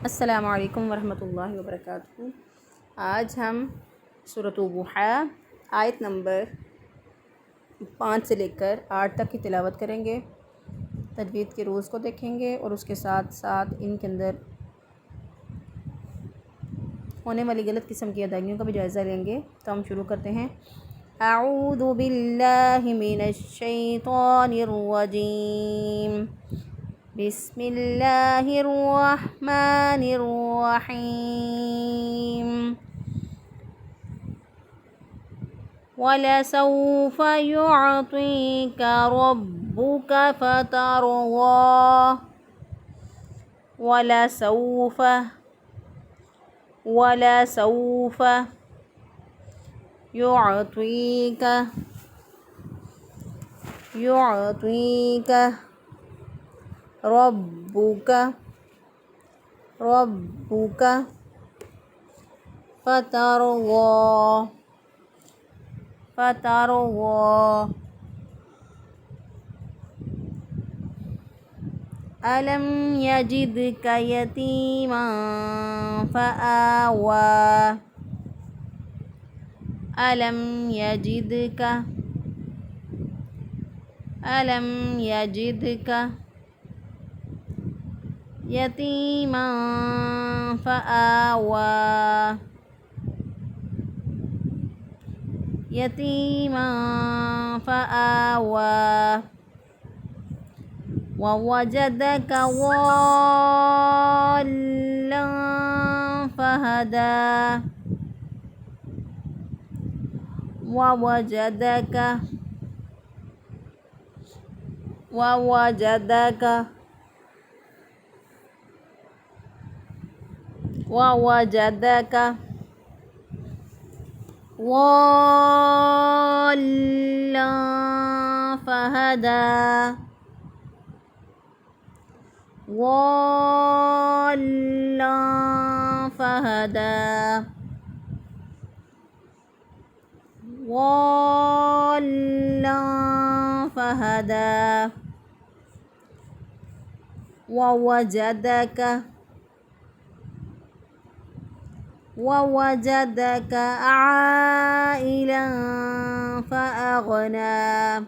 السلام علیکم ورحمۃ اللہ وبرکاتہ۔ آج ہم سورۃ الضحیٰ آیت نمبر 5 سے لے کر 8 تک کی تلاوت کریں گے، تجوید کے روز کو دیکھیں گے اور اس کے ساتھ ساتھ ان کے اندر ہونے والی غلط قسم کی ادائیگیوں کا بھی جائزہ لیں گے۔ تو ہم شروع کرتے ہیں۔ اعوذ باللہ من الشیطان الرجیم، بسم اللہ الرحمن الرحیم، وَلَسَوْفَ يُعْطِيكَ رَبُّكَ فَتَرْضَىٰ، وَلَسَوْفَ يُعْطِيكَ رَبُّكَ فَتَرْضَىٰ، أَلَمْ يَجِدْكَ يَتِيمًا فَآوَىٰ، أَلَمْ يَجِدْكَ يَتِيمًا فَآوَىٰ، وَوَجَدَكَ ضَالًّا فَهَدَىٰ، وَوَجَدَكَ ضَالًّا فَهَدَىٰ، وَوَجَدَكَ عَائِلًا فَأَغْنَىٰ،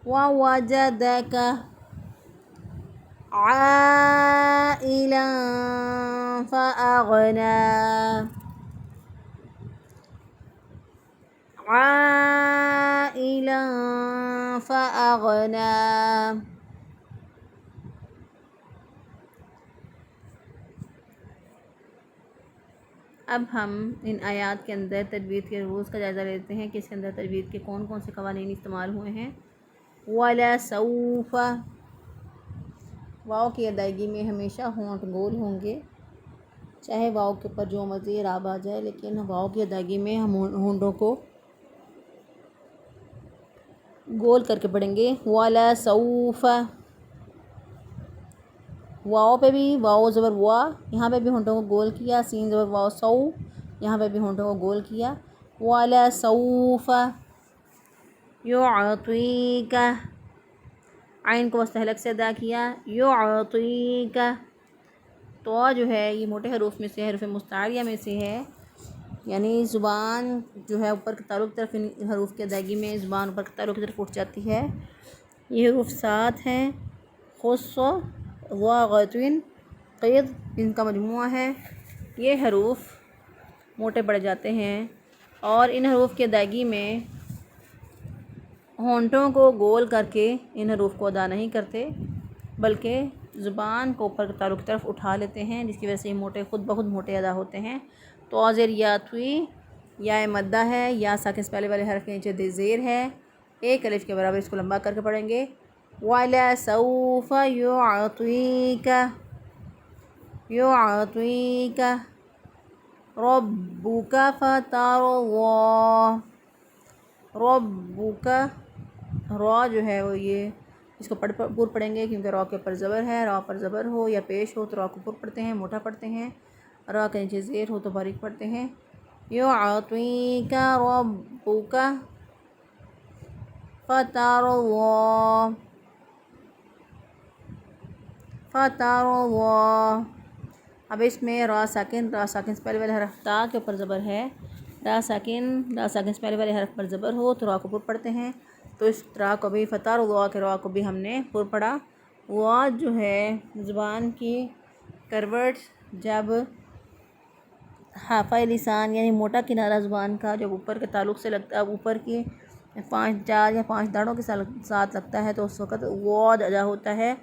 وَوَجَدَكَ عَائِلًا فَأَغْنَىٰ۔ اب ہم ان آیات کے اندر تجوید کے روز کا جائزہ لیتے ہیں کہ اس کے اندر تجوید کے کون کون سے قوانین استعمال ہوئے ہیں۔ وَلَسَوْفَ، واؤ کی ادائیگی میں ہمیشہ ہونٹ گول ہوں گے، چاہے واؤ کے اوپر جو مرضی اعراب آ جائے، لیکن واؤ کی ادائیگی میں ہم ہونٹوں کو گول کر کے پڑھیں گے۔ وَلَسَوْفَ، واؤ پہ بھی واؤ زبر وا، یہاں پہ بھی ہونٹوں کو گول کیا، سین زبر واؤ سو، یہاں پہ بھی ہونٹوں کو گول کیا۔ وَلَسَوْفَ يُعْطِيكَ، عین کو مستحلق سے ادا کیا، يُعْطِيكَ، تو جو ہے یہ موٹے حروف میں سے، حروف مستعاریہ میں سے ہے، یعنی زبان جو ہے اوپر کی طرف ان حروف کی ادائیگی میں زبان اوپر کی طرف اٹھ جاتی ہے۔ یہ حروف 7 ہیں، خص، غَتْوٍ، قید، ان کا مجموعہ ہے۔ یہ حروف موٹے پڑ جاتے ہیں اور ان حروف کی ادائیگی میں ہونٹوں کو گول کر کے ان حروف کو ادا نہیں کرتے، بلکہ زبان کو اوپر کی طرف اٹھا لیتے ہیں، جس کی وجہ سے یہ موٹے خود بخود موٹے ادا ہوتے ہیں۔ تو زیر یا توی، یا مدہ ہے، یا ساکن سے پہلے والے حرف کے نیچے زیر ہے، ایک الف کے برابر اس کو لمبا کر کے پڑھیں گے۔ وَلَسَوْفَ يُعْطِيكَ رَبُّكَ فَتَرْضَىٰ، رَبُّكَ، را جو ہے وہ یہ اس کو پر پڑھیں گے کیونکہ را کے اوپر زبر ہے، را پر زبر ہو یا پیش ہو تو را کو پر پڑھتے ہیں، موٹا پڑھتے ہیں، را کے نیچے زیر ہو تو باریک پڑھتے ہیں۔ يُعْطِيكَ رَبُّكَ فترضى فترضى. اب اس میں را ساکن سے پہلے والے حرف تا کے اوپر زبر ہے. را ساکن سے پہلے والے حرف پر زبر ہو تو را کو پر پڑھتے ہیں. تو اس را کو بھی فترضى کے را کو بھی ہم نے پر پڑھا. وا جو ہے زبان کی کروٹ جب حافہ لسان یعنی موٹا کنارہ زبان کا جب اوپر کے تعلق سے لگتا ہے، اوپر کی 4 یا 5 داڑھوں کے ساتھ لگتا ہے تو اس وقت واج ادا ہوتا ہے.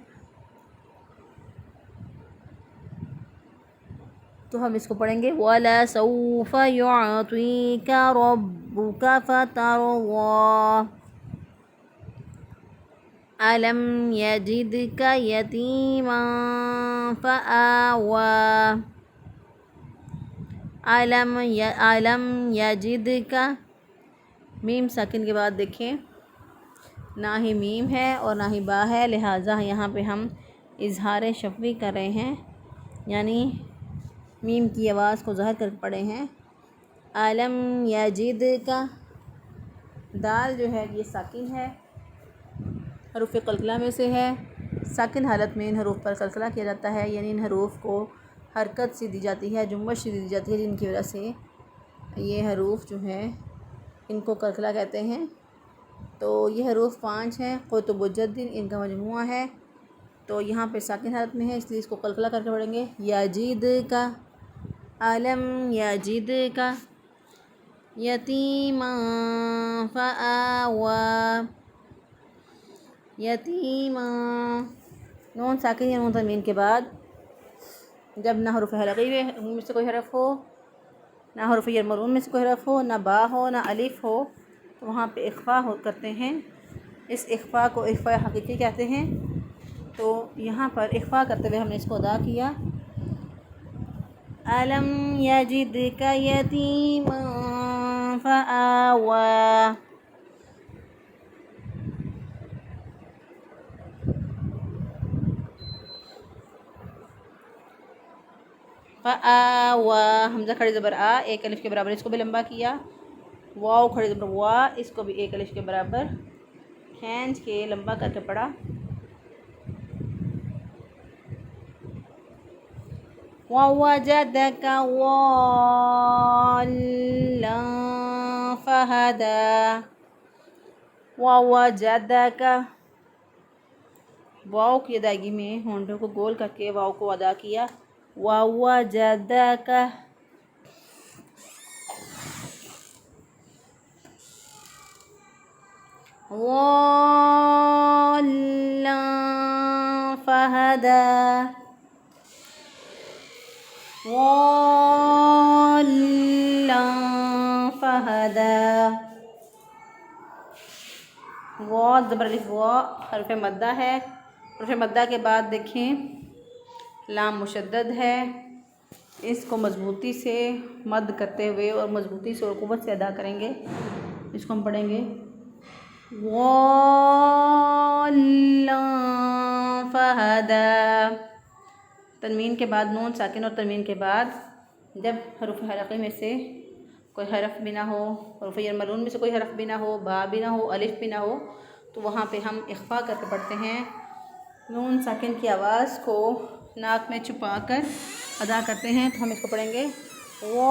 تو ہم اس کو پڑھیں گے وَلَسَوْفَ يُعْطِيكَ رَبُّكَ فَتَرْضَىٰ أَلَمْ يَجِدْكَ يَتِيمًا فَآوَىٰ. علم یجدک، میم ساکن کے بعد دیکھیں نہ ہی میم ہے اور نہ ہی با ہے، لہٰذا یہاں پہ ہم اظہار شفوی کر رہے ہیں، یعنی میم کی آواز کو ظاہر کر کے پڑھے ہیں. علم یجدک، دال جو ہے یہ ساکن ہے، حروف قلقلہ میں سے ہے. ساکن حالت میں ان حروف پر قلقلہ کیا جاتا ہے، یعنی ان حروف کو حرکت سی دی جاتی ہے، جنبش سی دی جاتی ہے، جن کی وجہ سے یہ حروف جو ہیں ان کو قلقلہ کہتے ہیں. تو یہ حروف 5 ہیں، قطب و جد ان کا مجموعہ ہے. تو یہاں پہ ساکن حالت میں ہے اس لیے اس کو قلقلہ کر کے پڑھیں گے. یجدک، علم یجدک یتیما فآویٰ. یتیما، نون ساکن یا نون تنوین کے بعد جب نہ حروف حلقی میں سے کوئی حرف ہو، نہ حروف یرملون میں سے کوئی حرف ہو، نہ با ہو، نہ الف ہو، تو وہاں پہ اخفا کرتے ہیں. اس اخفا کو اخفا حقیقی کہتے ہیں. تو یہاں پر اخفا کرتے ہوئے ہم نے اس کو ادا کیا. علم یجدک یتیما فآویٰ. فآویٰ، حمزہ کھڑی زبر آ، ایک الف کے برابر اس کو بھی لمبا کیا. واو کھڑی زبر وا، اس کو بھی ایک الف کے برابر کھینچ کے لمبا کر کے پڑھا. وَوَجَدَكَ ضَالًّا فَهَدَىٰ. وَوَجَدَكَ، واو کی ادائیگی میں ہونٹوں کو گول کر کے واو کو ادا کیا. وَوَجَدَكَ، ضَالًّا فَهَدَىٰ. ضَالًّا فَهَدَىٰ. وا زبر الف وا حرف مدہ ہے. حرف مدہ کے بعد دیکھیں لام مشدد ہے. اس کو مضبوطی سے مد کرتے ہوئے اور مضبوطی سے اور قوت سے ادا کریں گے. اس کو ہم پڑھیں گے ضَالًّا فَهَدَىٰ. تنوین کے بعد نون ساکن اور تنوین کے بعد جب حروف حلقی میں سے کوئی حرف بھی نہ ہو، حروف یرملون میں سے کوئی حرف بھی نہ ہو، با بھی نہ ہو، الف بھی نہ ہو، تو وہاں پہ ہم اخفا کر کے پڑھتے ہیں. نون ساکن کی آواز کو ناک میں چھپا کر ادا کرتے ہیں. تو ہم اس کو پڑھیں گے ضَالًّا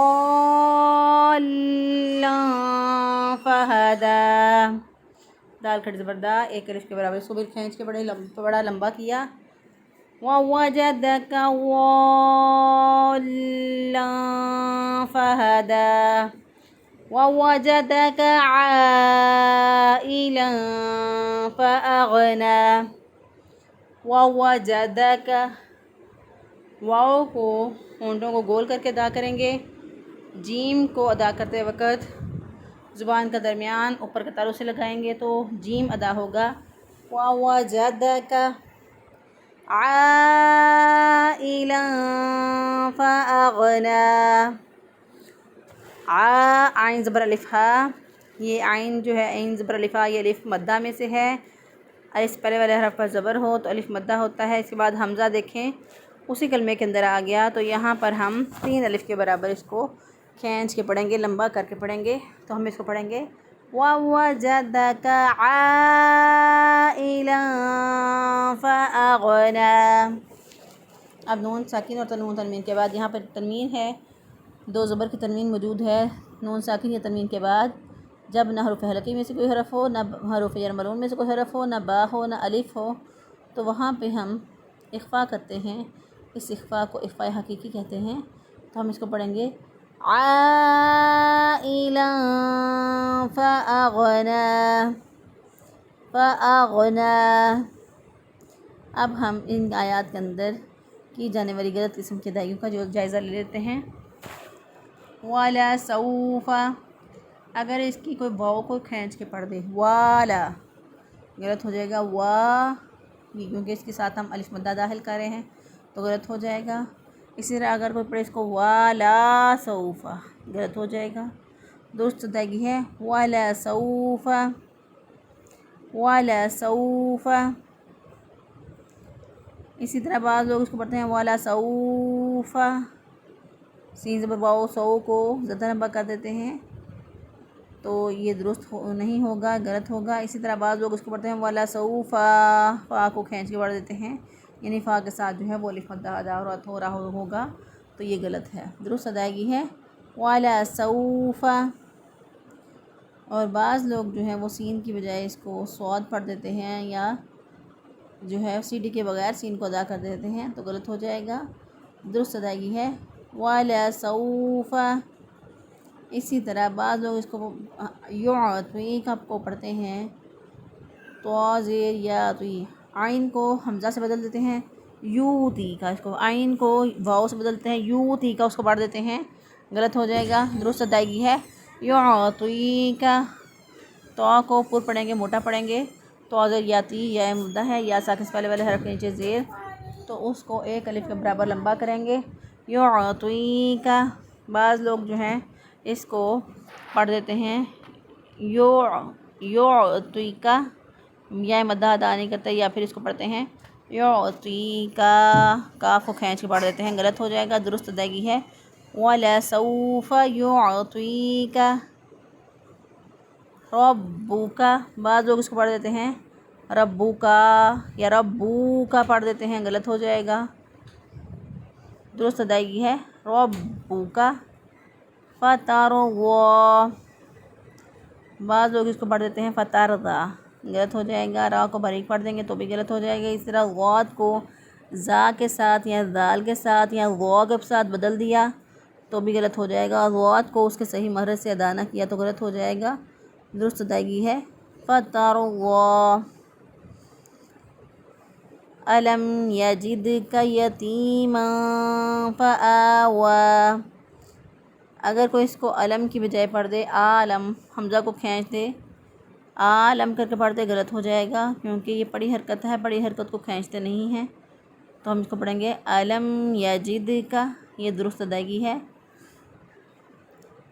فَهَدَىٰ. دال کھڑی زبر دا، ایک الف کے برابر اس کو بھی کھینچ کے بڑا لمبا کیا. وَوَجَدَكَ ضَالًّا فَهَدَىٰ. وَوَجَدَكَ عَائِلًا فَأَغْنَىٰ. وَوَجَدَكَ، واو کو ہونٹوں کو گول کر کے ادا کریں گے. جیم کو ادا کرتے وقت زبان کا درمیان اوپر کے تعلق سے لگائیں گے تو جیم ادا ہوگا. وَوَجَدَكَ عَائِلًا فَأَغْنَىٰ. عین زبر الف ہا، یہ عین جو ہے عین زبر الف ہا، یہ الف مدہ میں سے ہے. الف پہلے والے حرف پر زبر ہو تو الف مدہ ہوتا ہے. اس کے بعد حمزہ دیکھیں اسی کلمے کے اندر آ گیا تو یہاں پر ہم 3 الف کے برابر اس کو کھینچ کے پڑھیں گے، لمبا کر کے پڑھیں گے. تو ہم اس کو پڑھیں گے ووجدك عائلا فأغنى۔ اب نون ساکن اور نون تنوین کے بعد یہاں پر تنوین ہے، دو زبر کی تنوین موجود ہے نون ساکن یا تنوین کے بعد، جب نہ حروف حلقی میں سے کوئی حرف ہو، نہ حروف جر مرون میں سے کوئی حرف ہو، نہ با ہو، نہ الف ہو، تو وہاں پہ ہم اخفا کرتے ہیں۔ اس اخفا کو اخفاء حقیقی کہتے ہیں۔ تو ہم اس کو پڑھیں گے عائلا فأغنى فأغنى۔ اب ہم ان آیات کے اندر کی جانے والی غلط قسم کی ادائیگیوں کا جو جائزہ لے لیتے ہیں۔ والا سوف، اگر اس کی کوئی واو کو کھینچ کے پڑھ دے، والا غلط ہو جائے گا، وا، کیونکہ اس کے ساتھ ہم الف مدہ داخل کر رہے ہیں تو غلط ہو جائے گا۔ اسی طرح اگر کوئی پڑھے اس کو والا سوف، غلط ہو جائے گا۔ درست ادائیگی ہے والا سوف والا سوف۔ اسی طرح بعض لوگ اس کو پڑھتے ہیں والا سوف، سین زبر واو سو کو زیادہ لمبا کر دیتے ہیں تو یہ درست نہیں ہوگا، غلط ہوگا۔ اسی طرح بعض لوگ اس کو پڑھتے ہیں والا سوفا، فا کو کھینچ کے پڑھ دیتے ہیں، یعنی فا کے ساتھ جو ہے وہ الف مدہ ادا ہو رہا ہوگا تو یہ غلط ہے۔ درست ادائیگی ہے والا سوفا۔ اور بعض لوگ جو ہے وہ سین کی بجائے اس کو صاد پڑھ دیتے ہیں، یا جو ہے سی ڈی کے بغیر سین کو ادا کر دیتے ہیں تو غلط ہو جائے گا۔ درست ادائیگی ہے والا سوفا۔ اسی طرح بعض لوگ اس کو یعطیک کو پڑھتے ہیں تو زیر یا توی، عین کو حمزہ سے بدل دیتے ہیں، یوتی کا، اس کو عین کو واو سے بدلتے ہیں، یوتی کا اس کو پڑھ دیتے ہیں، غلط ہو جائے گا۔ درست ادائیگی ہے یعطیک۔ تو کو پر پڑھیں گے، موٹا پڑھیں گے، تو زیر یاتی، یا مدہ ہے، یا ساکن سے پہلے والے حرف کے نیچے زیر، تو اس کو ایک الف کے برابر لمبا کریں گے، یعطیک۔ بعض لوگ جو ہیں اس کو پڑھ دیتے ہیں یعطیک، یا مدہ ادا نہیں کرتے، یا پھر اس کو پڑھتے ہیں یعطیک، کاف کو کھینچ کے پڑھ دیتے ہیں، غلط ہو جائے گا۔ درست ادائیگی ہے وَلَسَوْفَ يُعْطِيكَ رَبُّكَ۔ بعض لوگ اس کو پڑھ دیتے ہیں ربُّکا، یا ربُّکا پڑھ دیتے ہیں، غلط ہو جائے گا۔ درست ادائیگی ہے ربُّکَ فَتَرْضَىٰ۔ بعض لوگ اس کو پڑھ دیتے ہیں فترضیٰ، غلط ہو جائے گا۔ را کو باریک پڑھ دیں گے تو بھی غلط ہو جائے گا۔ اس طرح غاد کو زا کے ساتھ یا دال کے ساتھ یا غو کے ساتھ بدل دیا تو بھی غلط ہو جائے گا۔ غاد کو اس کے صحیح مخرج سے ادا نہ کیا تو غلط ہو جائے گا۔ درست ادائیگی ہے فترضیٰ۔ أَلَمْ يَجِدْكَ يَتِیمًا فَآوَىٰ، اگر کوئی اس کو علم کی بجائے پڑھ دے، عالم، حمزہ کو کھینچ دے، عالم کر کے پڑھ دے، غلط ہو جائے گا، کیونکہ یہ پڑی حرکت ہے، پڑی حرکت کو کھینچتے نہیں ہیں، تو ہم اس کو پڑھیں گے علم یجدک، یہ درست ادائیگی ہے۔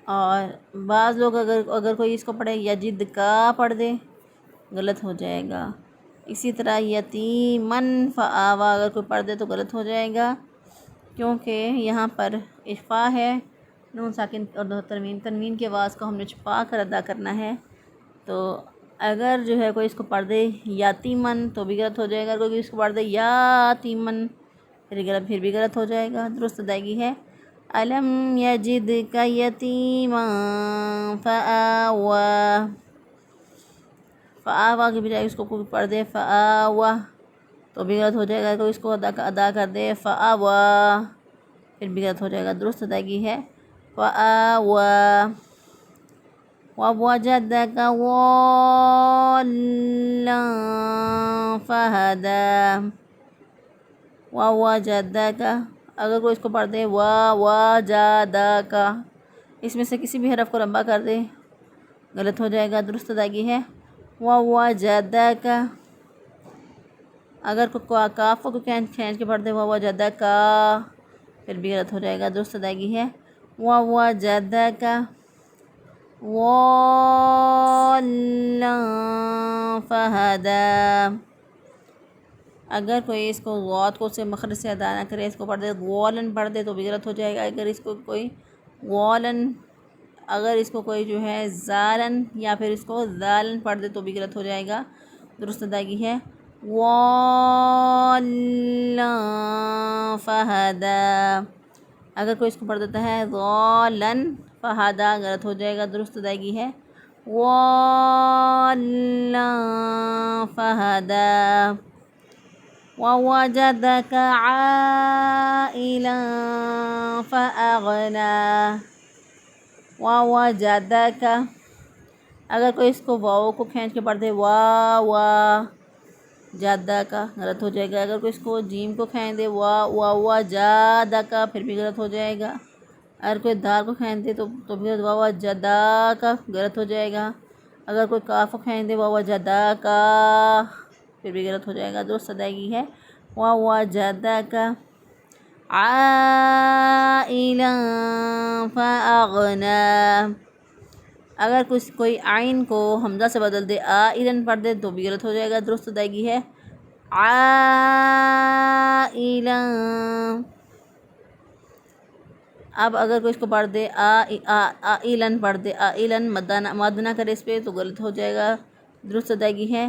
اور بعض لوگ اگر کوئی اس کو پڑھے یجد کا پڑھ دے، غلط ہو جائے گا۔ اسی طرح یتیمن فآوا اگر کوئی پڑھ دے تو غلط ہو جائے گا، کیونکہ یہاں پر اخفا ہے، نون ساکن اور تنوین کی آواز کو ہم نے چھپا کر ادا کرنا ہے، تو اگر جو ہے کوئی اس کو پڑھ دے یتیمن تو بھی غلط ہو جائے گا، کوئی اس کو پڑھ دے یاتیمن پھر بھی غلط ہو جائے گا۔ درست ادائیگی ہے أَلَمْ يَجِدْكَ يَتِیمًا فَآوَىٰ، فآوا کی بجائے اس کو کوئی پڑھ دے فآوا تو بھی غلط ہو جائے گا، کوئی اس کو ادا کر دے فآوا پھر بھی غلط ہو جائے گا۔ درست ادائیگی ہے فآوا۔ وَوَجَدَكَ ضَالًّا فَهَدَىٰ، وَوَجَدَكَ اگر کوئی اس کو پڑھ دے وَوَجَدَكَ، اس میں سے کسی بھی حرف کو لمبا کر دے، غلط ہو جائے گا۔ درست ادائیگی ہے وَوَجَدَكَ۔ اگر کوئی کاف کو کھینچ کے پڑھ دے وَوَجَدَكَ پھر بھی غلط ہو جائے گا۔ درست ادائیگی ہے وَوَجَدَكَ ضَالًّا فَهَدَىٰ۔ اگر کوئی اس کو غوت کو سے مخرج سے ادا نہ کرے، اس کو پڑھ دے غولن پڑھ دے تو بھی غلط ہو جائے گا۔ اگر اس کو کوئی غولن اگر اس کو کوئی جو ہے زالن یا پھر اس کو زالن پڑھ دے تو بھی غلط ہو جائے گا۔ درست ادائیگی ہے والا فہدا۔ اگر کوئی اس کو پڑھ دیتا ہے ضالن فہدا غلط ہو جائے گا۔ درست ادائیگی ہے والا فہدا۔ ووجدك عائلا فأغنى۔ ووجدك اگر کوئی اس کو واو کو کھینچ کے پڑھ دے وا جادہ کا غلط ہو جائے گا۔ اگر کوئی اس کو جیم کو کھینچ دے وا جادہ کا پھر بھی غلط ہو جائے گا۔ اگر کوئی دال کو کھینچ دے تو بھی وا جدا کا غلط ہو جائے گا۔ اگر کوئی کاف کو کھینچ دے وا جدا کا پھر بھی غلط ہو جائے گا۔ درست ادائیگی ہے ووجدك عائلا فأغنى۔ اگر کوئی عین کو حمزہ سے بدل دے عائلا پڑھ دے تو بھی غلط ہو جائے گا۔ درست ادائیگی ہے عائلا۔ اب اگر کوئی اس کو پڑھ دے عائلا پڑھ دے عائلا مد نہ کرے اس پہ تو غلط ہو جائے گا۔ درست ادائیگی ہے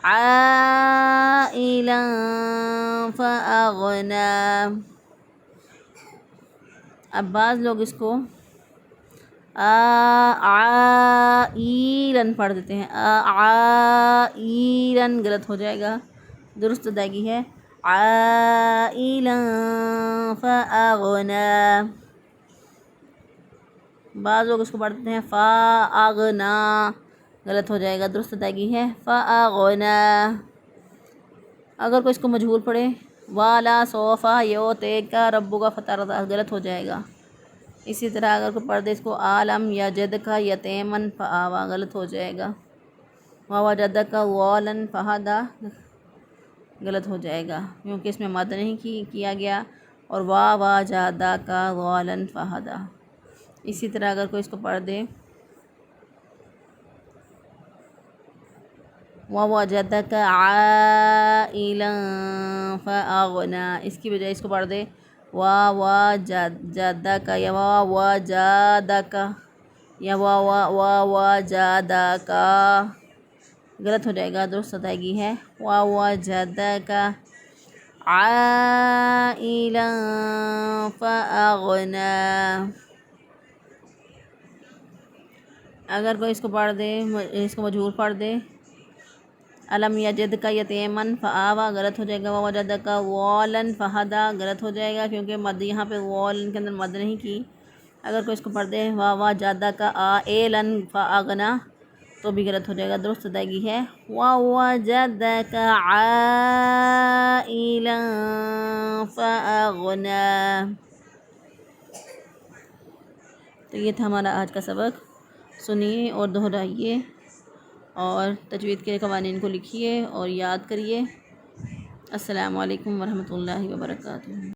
عائلا فأغنى۔ اب بعض لوگ اس کو عائلا پڑھ دیتے ہیں عائلا غلط ہو جائے گا۔ درست ادائیگی ہے عائلا فأغنى۔ بعض لوگ اس کو پڑھ دیتے ہیں فأغنى غلط ہو جائے گا۔ درست ادائیگی ہے فأغنى۔ اگر کوئی اس کو مجہول پڑھے والا سوفا یعطیک ربک فترضی غلط ہو جائے گا۔ اسی طرح اگر کوئی پڑھ دے اس کو عالم یجدک یتیما فآوی غلط ہو جائے گا۔ ووجدک ضالا فہدی غلط ہو جائے گا کیونکہ اس میں مد نہیں کیا گیا، اور ووجدک ضالا فہدی۔ اسی طرح اگر کوئی اس کو پڑھ دے ووجدک عائلا فأغنى، اس کی بجائے اس کو پڑھ دے ووجدک یا ووجدک یا ووجدک غلط ہو جائے گا۔ درست ادائیگی ہے ووجدک عائلا فأغنى۔ اگر کوئی اس کو پڑھ دے اس کو مجہول پڑھ دے علم یجدک یتیما فآوی غلط ہو جائے گا۔ ووجدک ضالا فہدی غلط ہو جائے گا کیونکہ مد یہاں پہ ضالن کے اندر مد نہیں کی۔ اگر کوئی اس کو پڑھ دے ووجدک عائلا فأغنى تو بھی غلط ہو جائے گا۔ درست ادائیگی ہے ووجدک عائلا فأغنى۔ تو یہ تھا ہمارا آج کا سبق۔ سنیے اور دہرائیے اور تجوید کے قوانین کو لکھیے اور یاد کریے۔ السلام علیکم ورحمۃ اللہ وبرکاتہ۔